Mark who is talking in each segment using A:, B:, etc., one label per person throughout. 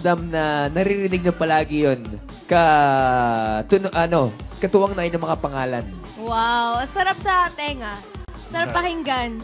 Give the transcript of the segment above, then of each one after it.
A: Na naririnig na palagi yun katuwang na ng mga pangalan.
B: Wow, sarap sa tenga. Sarap pakinggan.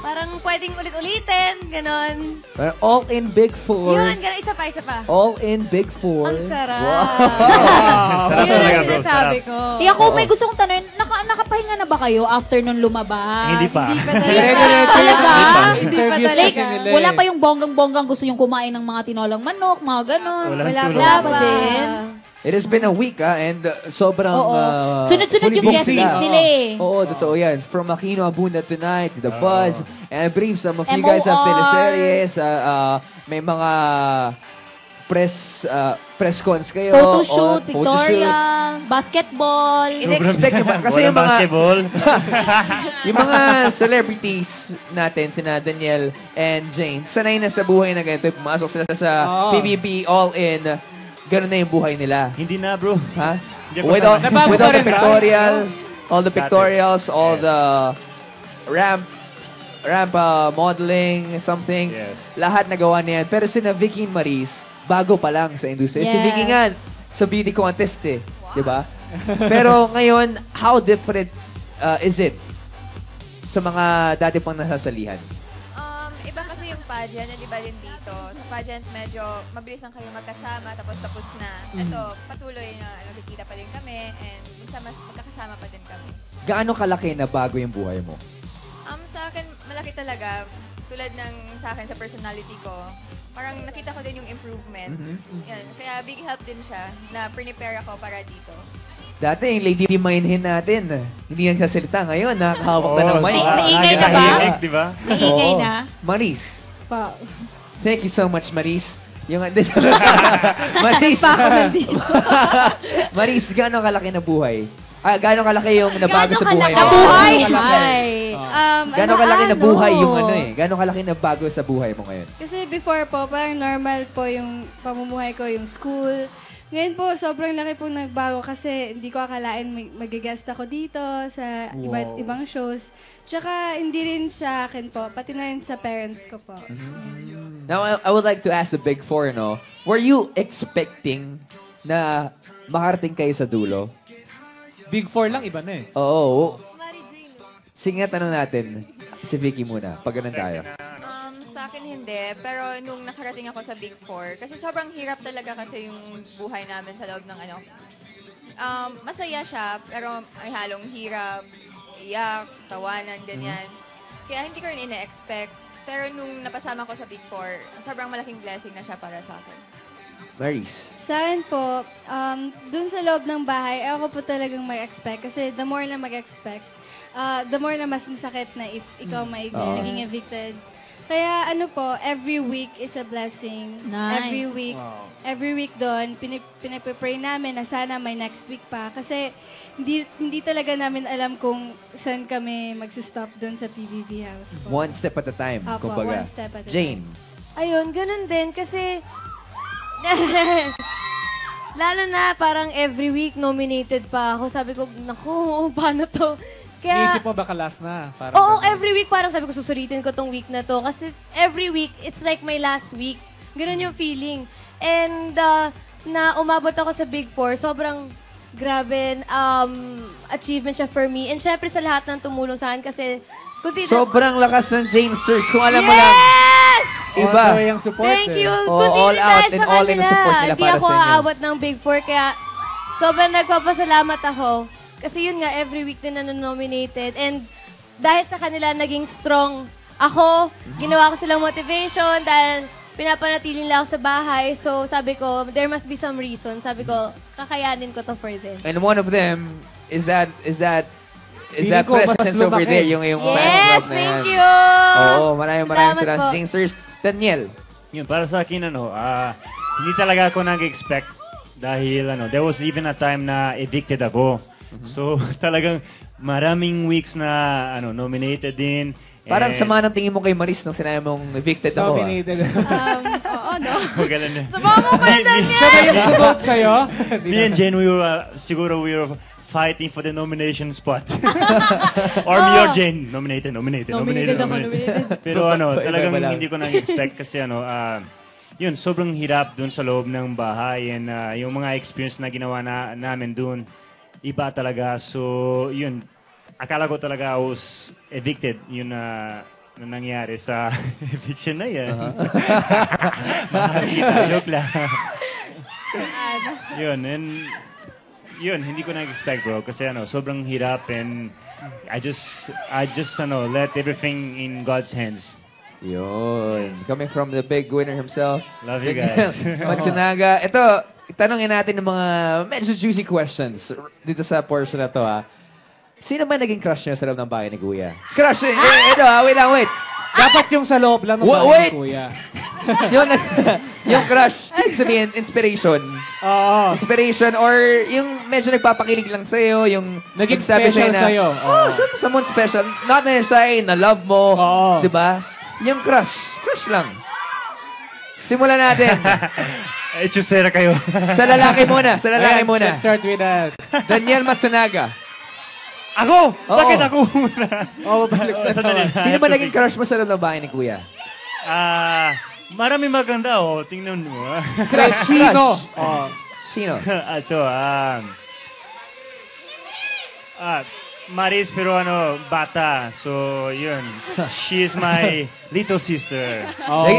B: Parang pwedeng ulit-ulitin, ganon.
A: All in Big Four.
B: Yun, ganon, isa pa.
A: All in Big Four.
B: Ang sarap.
A: Wow.
C: Sarap
B: Yun
C: talaga,
B: ang
C: bro.
B: sinasabi ko.
D: Ako may gusto kong tanongin, nakapahinga na ba kayo after nung lumabas?
C: Hindi pa.
B: Hindi pa talaga.
D: Talaga?
B: Hindi pa talaga.
D: Wala pa yung bonggang-bonggang gusto yung kumain ng mga tinolang manok, mga ganon.
B: Wala pa din.
A: It has been a week, and sobrang...
D: Sunod-sunod yung
A: fully
D: guest
A: booked
D: list
A: sila.
D: nila eh.
A: Oo, totoo yan. From Aquino Abunda Tonight to The Buzz. And I believe some of you
D: MOR.
A: guys have teleseries. May mga press cons kayo.
D: Photoshoot,
A: photoshoot.
D: pictorial, basketball.
A: In-expect nyo ba? Kasi
C: Walang
A: yung mga...
C: basketball.
A: yung mga celebrities natin, sina Daniel and Jane, sanay na sa buhay na ganito. Pumasok sila sa PBB All-In. Ganun na yung buhay nila.
C: Hindi na, bro.
A: Ha?
C: Hindi ako
A: With all
C: sanay.
A: the pictorial, all the pictorials, all the ramp modeling, something.
C: Yes.
A: Lahat nagawa niyan. Pero sina Vicky and Maris, bago pa lang sa industriya. Si
D: Yes.
A: Vicky nga, sa beauty contest eh. Di ba? Pero ngayon, how different is it sa mga dati pang nasasalihan?
E: Iba kasi yung pageant, hindi ba din dito? Sa pageant, medyo mabilis lang kayo magkasama, tapos na. Ito, patuloy na nakikita pa din kami, and minsan mas magkakasama pa din kami.
A: Gaano kalaki na bago yung buhay mo?
E: Sa akin, malaki talaga. Tulad ng sa akin, sa personality ko, parang nakita ko din yung improvement. Yan. Kaya big help din siya na prepare ako para dito.
A: Dati, yung Lady Mainhin natin, hindi yan sasalita. Ngayon, nakakahawak na ng mic.
D: Maingay na ba?
C: Nakahimik, di ba?
D: Maingay na.
A: Maris.
B: Pa.
A: Thank you so much, Maris. Yung Maris. Maris, gaano kalaki na buhay? Gaano kalaki yung nabago sa buhay mo?
D: Nabuhay?
A: Gaano kalaki na buhay yung Gaano kalaki na bago sa buhay mo ngayon?
F: Kasi before po, parang normal po yung pamumuhay ko, yung school. Ngayon po, sobrang laki pong nagbago kasi hindi ko akalain mag-guest ako dito sa iba't ibang shows. Tsaka hindi rin sa akin po, pati na rin sa parents ko po.
A: Now, I would like to ask the Big Four, no? Were you expecting na makarating kayo sa dulo?
G: Big Four lang, iba na eh.
A: Oo. Sige nga, tanong natin. Si Vicky muna, pag ganun tayo.
E: Sa akin hindi, pero nung nakarating ako sa Big Four, kasi sobrang hirap talaga kasi yung buhay namin sa loob ng masaya siya, pero may halong hirap, iyak, tawanan, ganyan. Kaya hindi ko rin ina-expect. Pero nung napasama ko sa Big Four, sobrang malaking blessing na siya para sa akin.
A: Maris.
F: Sa akin po, dun sa loob ng bahay, ako po talagang mag-expect. Kasi the more na mag-expect, the more na mas masakit na if ikaw naging evicted. Kaya every week is a blessing.
D: Nice.
F: Every week doon, pinipray namin na sana may next week pa. Kasi hindi talaga namin alam kung saan kami magsistop doon sa PBB house po.
A: One step at a time,
F: Opo,
A: kumbaga.
F: one step at a
A: Jane.
B: Ayun, ganun din. Kasi, lalo na parang every week nominated pa ako. Sabi ko, naku, paano to? Kaya,
G: Iisip mo baka last na? Parang
B: oo,
G: ganun.
B: every week parang sabi ko, susulitin ko tong week na to. Kasi every week, it's like my last week. Ganun yung feeling. And na umabot ako sa Big Four, sobrang grabe achievement siya for me. And syempre sa lahat ng tumulong sa akin kasi
A: Sobrang lakas ng Janesters. Kung alam mo lang, iba.
G: All yung support.
B: Thank you.
A: All out and all in ang support nila
B: Hindi
A: para
B: ako
A: sa inyo.
B: aabot ng Big Four, kaya sobrang nagpapasalamat ako. Kasi yun nga, every week din na nominated. And dahil sa kanila, naging strong ako. Ginawa ko silang motivation dahil pinapanatili nila ako sa bahay. So sabi ko, there must be some reason. Sabi ko, kakayanin ko to for them.
A: And one of them is that
G: Feeling ko, mas
A: presence over
G: lumaki.
A: there, yung
B: Yes,
A: fans club na yan.
B: thank you!
A: Oo, maraming
B: Salamat
A: salamat
B: po.
A: Janesters. Daniel.
C: Yun, para sa akin, hindi talaga ako nag-expect dahil, there was even a time na evicted ako. So, talagang maraming weeks na, nominated din.
A: Parang
C: And-
A: sama ng tingin mo kay Maris nung sinabi mong evicted ako.
G: Nominated.
F: Oo, no?
C: Magalan na.
B: Sama mo kay Daniel!
G: Siya ba yung vote sa'yo?
C: Me and Jen, we were fighting for the nomination spot. Or me or Jen, nominated.
B: Nominated ako, nominated.
C: Pero
A: Iba-iba
C: talagang
A: lang.
C: hindi ko nang-expect kasi yun, sobrang hirap dun sa loob ng bahay. And yung mga experience na ginawa namin dun, iba talaga. So, yun, akala ko talaga I was evicted. Yun na nangyari sa eviction na yan. Makakita, joke lang. Yun, and yun, hindi ko na-expect, bro. Kasi sobrang hirap and I just let everything in God's hands.
A: Yun. Coming from the big winner himself.
C: Love you guys.
A: Matsunaga. Ito, tanongin natin ng mga medyo juicy questions dito sa portion na to, ha. Sino ba naging crush niyo sa loob ng bahay ni Kuya? Crush! Ito, wait.
G: Dapat yung sa loob lang ng bahay
A: Wait!
G: ni Kuya.
A: yung crush, ibig sabihin, inspiration.
G: Oo.
A: Inspiration or yung medyo nagpapakilig lang sa'yo, yung
G: Naging
A: nagsabi
G: special sa'yo.
A: Oh, someone special. Not necessarily na love mo.
G: Oo.
A: Di ba? Yung crush. Crush lang. Simulan natin.
C: Chusera kayo.
A: Sa lalaki muna.
G: Ayan, let's start with
A: Daniel Matsunaga.
C: Ako?
A: Oo.
C: Bakit ako muna?
G: balik na
C: Sandali.
A: Sino ba naging crush mo sa loob ng bahay ni Kuya?
C: Marami maganda, tingnan mo.
A: Crush.
G: Sino?
A: Sino?
C: Ito, Maris, pero bata. So, yun. She is my little sister.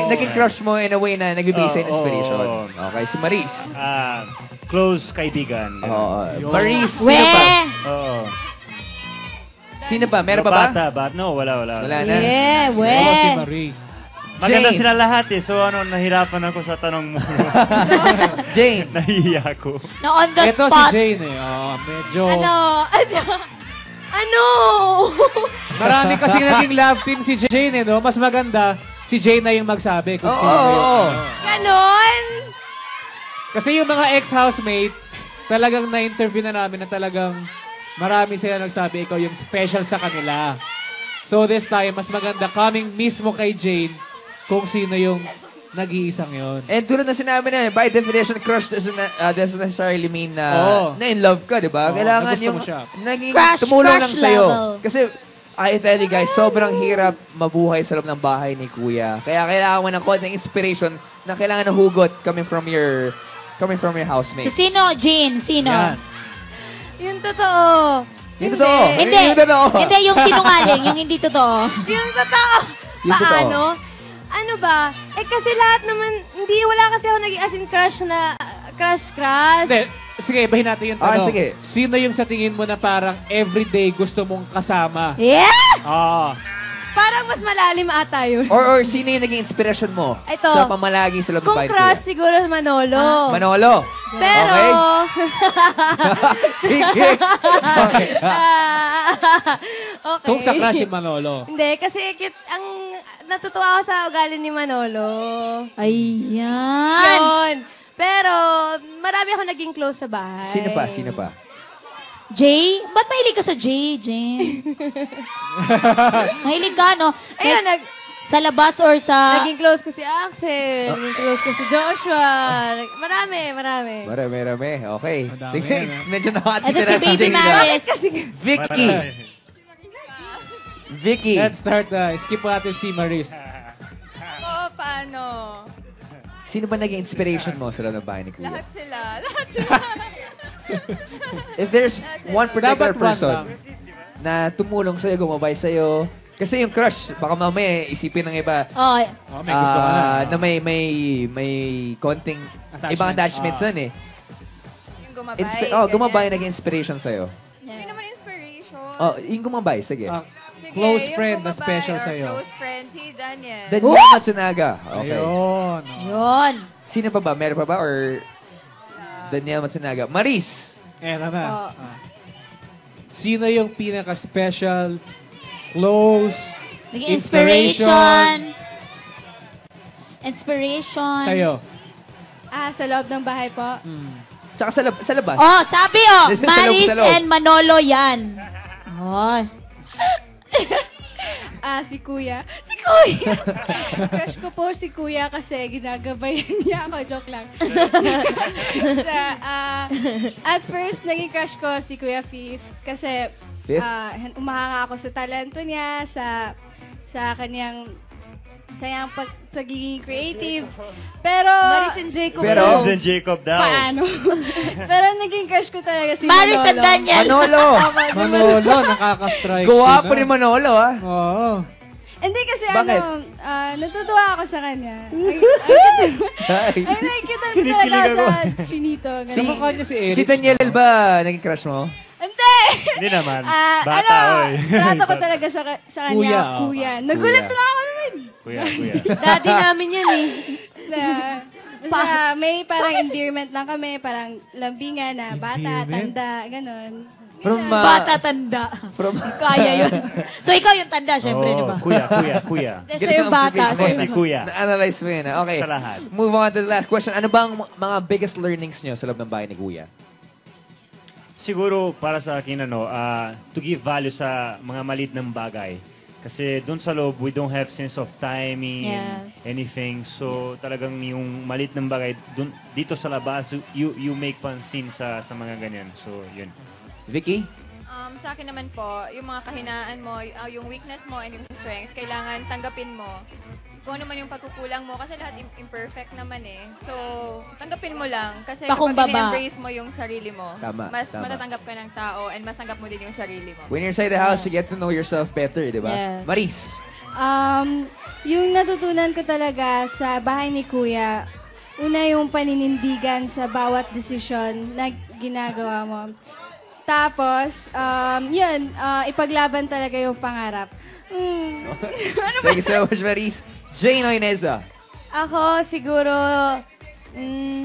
A: Naging crush mo in a way na nagbibigay sa inspiration.
C: Oo.
A: Okay, si Maris.
C: Close kaibigan.
A: Maris, sino pa?
C: Oo.
A: Sino pa? Meron pa ba?
C: Bata. No, wala.
A: Wala na.
D: Yeah,
G: Si
D: we.
G: Maris.
C: Maganda
A: Jane.
C: sila lahat eh. So, nahirapan ako sa tanong mo.
A: Jane.
C: Nahihiya ako.
D: Na on the
G: Ito si
D: spot.
G: Jane eh. Medyo...
B: Ano?
G: Marami kasi naging love team si Jane eh, no? Mas maganda, si Jane na yung magsabi kung sino yung...
B: Ganon?
G: Kasi yung mga ex-housemates, talagang na-interview na namin na talagang marami sila nagsabi, ikaw yung special sa kanila. So this time, mas maganda coming mismo kay Jane kung sino yung nag-iisang yon.
A: And tulad na sinabi na, by definition, crush doesn't necessarily mean na in love ka, di ba?
G: Oo,
A: Kailangan
G: nagusto
A: yung
G: mo siya.
A: naging
D: Crush
A: tumulong lang sa'yo.
D: level.
A: Kasi, I tell you guys, sobrang hirap mabuhay sa loob ng bahay ni Kuya. Kaya kailangan mo ng konting inspiration na kailangan ng hugot coming from your housemates.
D: So, sino, Jean? Sino?
G: Yan.
B: Yung totoo.
A: Yung totoo.
D: Hindi.
A: Yung totoo.
D: Hindi, yung sinungaling, yung hindi totoo.
B: Yung totoo.
A: Yung totoo.
B: Paano? Ano ba? Kasi lahat naman, wala kasi ako naging as in crush na, crush.
G: Hindi, sige, ibahin natin yung tanong.
A: sige.
G: Sino yung sa tingin mo na parang everyday gusto mong kasama?
D: Yeah!
B: Parang mas malalim ata yun.
A: Or sino yung naging inspiration mo
B: Ito.
A: sa pamalagi sa loob ng
B: Kung
A: bahay ni
B: crush,
A: Kuya?
B: siguro Manolo.
A: Manolo.
B: Pero,
A: Okay. Okay.
B: okay.
G: Kung sa crush si Manolo.
B: Hindi, kasi cute, natutuwa ako sa ugali ni Manolo.
D: Ayan.
B: Yun. Pero, marami ako naging close sa bahay.
A: Sino pa?
D: Jay? Ba't mahilig ka sa Jay, Jane? Mahilig ka, no?
B: Ayun,
D: Sa labas or sa...
B: naging close ko si Axel, naging close ko si Joshua. Marami.
A: Marami. Okay.
G: Madami
A: Sige,
G: yan,
A: medyo nakakatsi
D: Ito si Baby Maris.
A: Vicky. Vicky.
G: Let's start, skip po natin si Maris.
E: Paano?
A: Sino ba naging inspiration mo sa loob ng bahay ni Kuya?
E: Lahat sila.
A: If there's one particular
G: Dapat one
A: person
G: lang.
A: na tumulong sa'yo, gumabay sa'yo, kasi yung crush, baka mamaya isipin ng iba,
D: Oh,
G: May gusto ka na.
A: na may konting ibang attachments nun eh.
E: Yung gumabay.
A: Gumabay naging inspiration sa'yo.
E: Hindi naman inspiration.
A: Yung gumabay, sige.
E: Sige,
G: close
E: yung
G: friend na
E: gumabay
G: special
E: or
G: sa'yo.
E: Close friend, si Daniel.
A: Daniel Matsunaga. Okay.
G: Ayun.
D: yun.
A: Sino pa ba? Meron pa ba? Or Daniel Matsunaga? Maris!
G: Eto na. Sino yung pinaka-special, close,
D: Naging inspiration.
G: sa'yo?
F: Sa loob ng bahay po.
A: Tsaka sa labas.
D: Oh, sabi
A: Sa loob,
D: Maris
A: sa loob.
D: and Manolo yan. Oh.
F: Si Kuya. Si Kuya! Crush ko po si Kuya kasi ginagabayan niya ako. Joke lang. At first, naging crush ko si Kuya Fifth kasi
A: Fifth?
F: umahanga ako sa talento niya, sa kanyang sayang pagiging creative. Pero,
B: Maris and Jacob.
A: Pero-
C: James and Jacob daw.
F: paano? Pero naging crush ko talaga si
D: Maris and
F: Manolo.
D: Daniel.
A: Manolo!
G: Manolo, nakaka-strike.
A: Guwapo
G: din,
A: ni Manolo, ah.
G: Oo.
F: Hindi kasi
A: Bakit?
F: natutuwa ako sa kanya.
A: Ay.
F: Ay, nakikita ko talaga
C: Kinikilig ako.
F: sa chinito.
G: Sa mukha niya si Eric.
A: Si Daniel ba naging crush mo?
F: Hindi!
C: Hindi naman.
F: Ano,
C: Bata, oy.
F: trato ko talaga sa kanya,
G: Kuya,
F: kuya.
G: oh.
F: Nagulat
A: Kuya.
F: na ako naman.
C: Kuya.
B: Daddy namin yan eh.
F: Basta may parang endearment lang kami, parang lambingan na bata, tanda, ganon.
A: From,
D: Bata, tanda.
A: from,
D: Kaya yun. So, ikaw yung tanda, syempre, di ba?
C: Kuya.
B: Hindi, siya yung bata.
C: Ako
B: Siya
C: si
B: yung...
C: Kuya.
A: na-analyze mo yun, ah. Okay.
C: Sa lahat.
A: Move on to the last question. Ano bang mga biggest learnings nyo sa loob ng bahay ni Kuya?
C: Siguro para sa akin, to give value sa mga maliit ng bagay. Kasi doon sa loob, we don't have sense of timing,
D: Yes.
C: anything. So talagang yung maliit ng bagay, dito sa labas, you make pansin sa mga ganyan. So yun.
A: Vicky?
E: Sa akin naman po, yung mga kahinaan mo, yung weakness mo and yung strength, kailangan tanggapin mo. Kung ano man yung pagkukulang mo, kasi lahat imperfect naman eh. So, tanggapin mo lang. Kasi
D: Pakumbaba.
E: kapag in-embrace mo yung sarili mo,
A: Tama,
E: mas
A: tama.
E: matatanggap ka ng tao and mas tanggap mo din yung sarili mo.
A: When you're inside the house, you get to know yourself better, di ba?
D: Yes.
A: Maris?
F: Yung natutunan ko talaga sa bahay ni Kuya, una yung paninindigan sa bawat desisyon na ginagawa mo. Tapos, ipaglaban talaga yung pangarap.
A: Thank you so much, Maris. Jane Oineza?
B: Ako, siguro,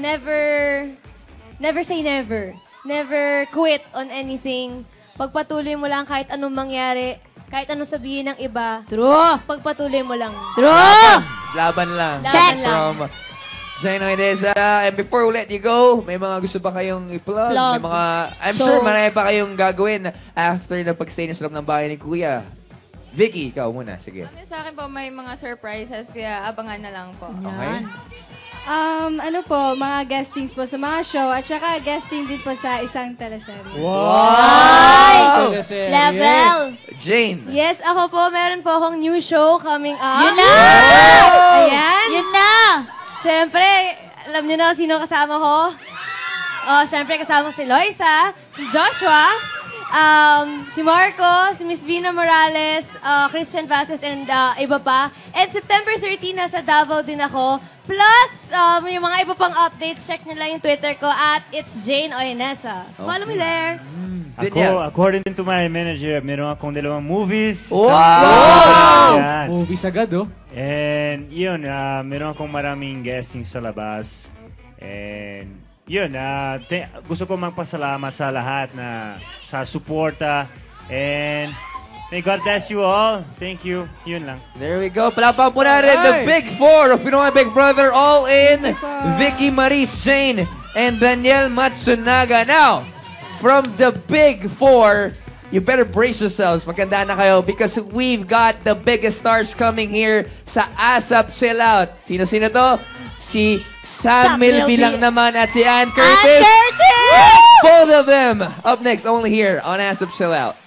B: never say never. Never quit on anything. Pagpatuloy mo lang kahit anong mangyari, kahit anong sabihin ng iba,
D: True.
B: pagpatuloy mo lang.
D: True.
A: Laban lang.
B: Laban lang.
A: From Jane Oineza. And before we let you go, may mga gusto ba kayong i-plug?
D: Plug.
A: May mga, I'm
D: So-
A: sure marami pa kayong gagawin after na pag-stay niyo sa loob ng bahay ni Kuya. Vicky, ikaw muna. Sige.
E: Sa akin po, may mga surprises, kaya abangan na lang po.
A: Okay?
F: Mga guestings po sa mga show at saka guesting din po sa isang teleserye.
A: Wow!
G: Teleserye.
D: Level.
A: Jane.
B: Yes, ako po, meron po akong new show coming up.
D: Yun na!
B: Ayan.
D: Yun na!
B: Siyempre, alam niyo na sino kasama ko? Siyempre, kasama si Loisa, si Joshua, si Marco, si Miss Vina Morales, Christian Vasquez, and iba pa. And September 13, nasa Davao din ako. Plus, yung mga iba pang updates, check nyo lang yung Twitter ko at it's Jane Oinesa. Follow me there.
A: Daniel.
C: Ako, according to my manager, meron akong 2 movies.
A: Wow!
C: Yan.
G: Movies agad, oh.
C: And yun, meron akong maraming guesting sa labas. And yun, gusto ko magpasalamat sa lahat na sa suporta. And may God bless you all. Thank you. Yun lang.
A: There we go. Palapang po natin the Big Four of Pinoy Big Brother all in. Vicky, Maris, Jane, and Daniel Matsunaga. Now, from the Big Four, you better brace yourselves. Maganda na kayo because we've got the biggest stars coming here sa ASAP Chill Out. Sino-sino to? Si Sam Milby lang naman at si Ann Curtis.
D: Ann Curtis!
A: Both of them up next only here on ASAP Chill Out.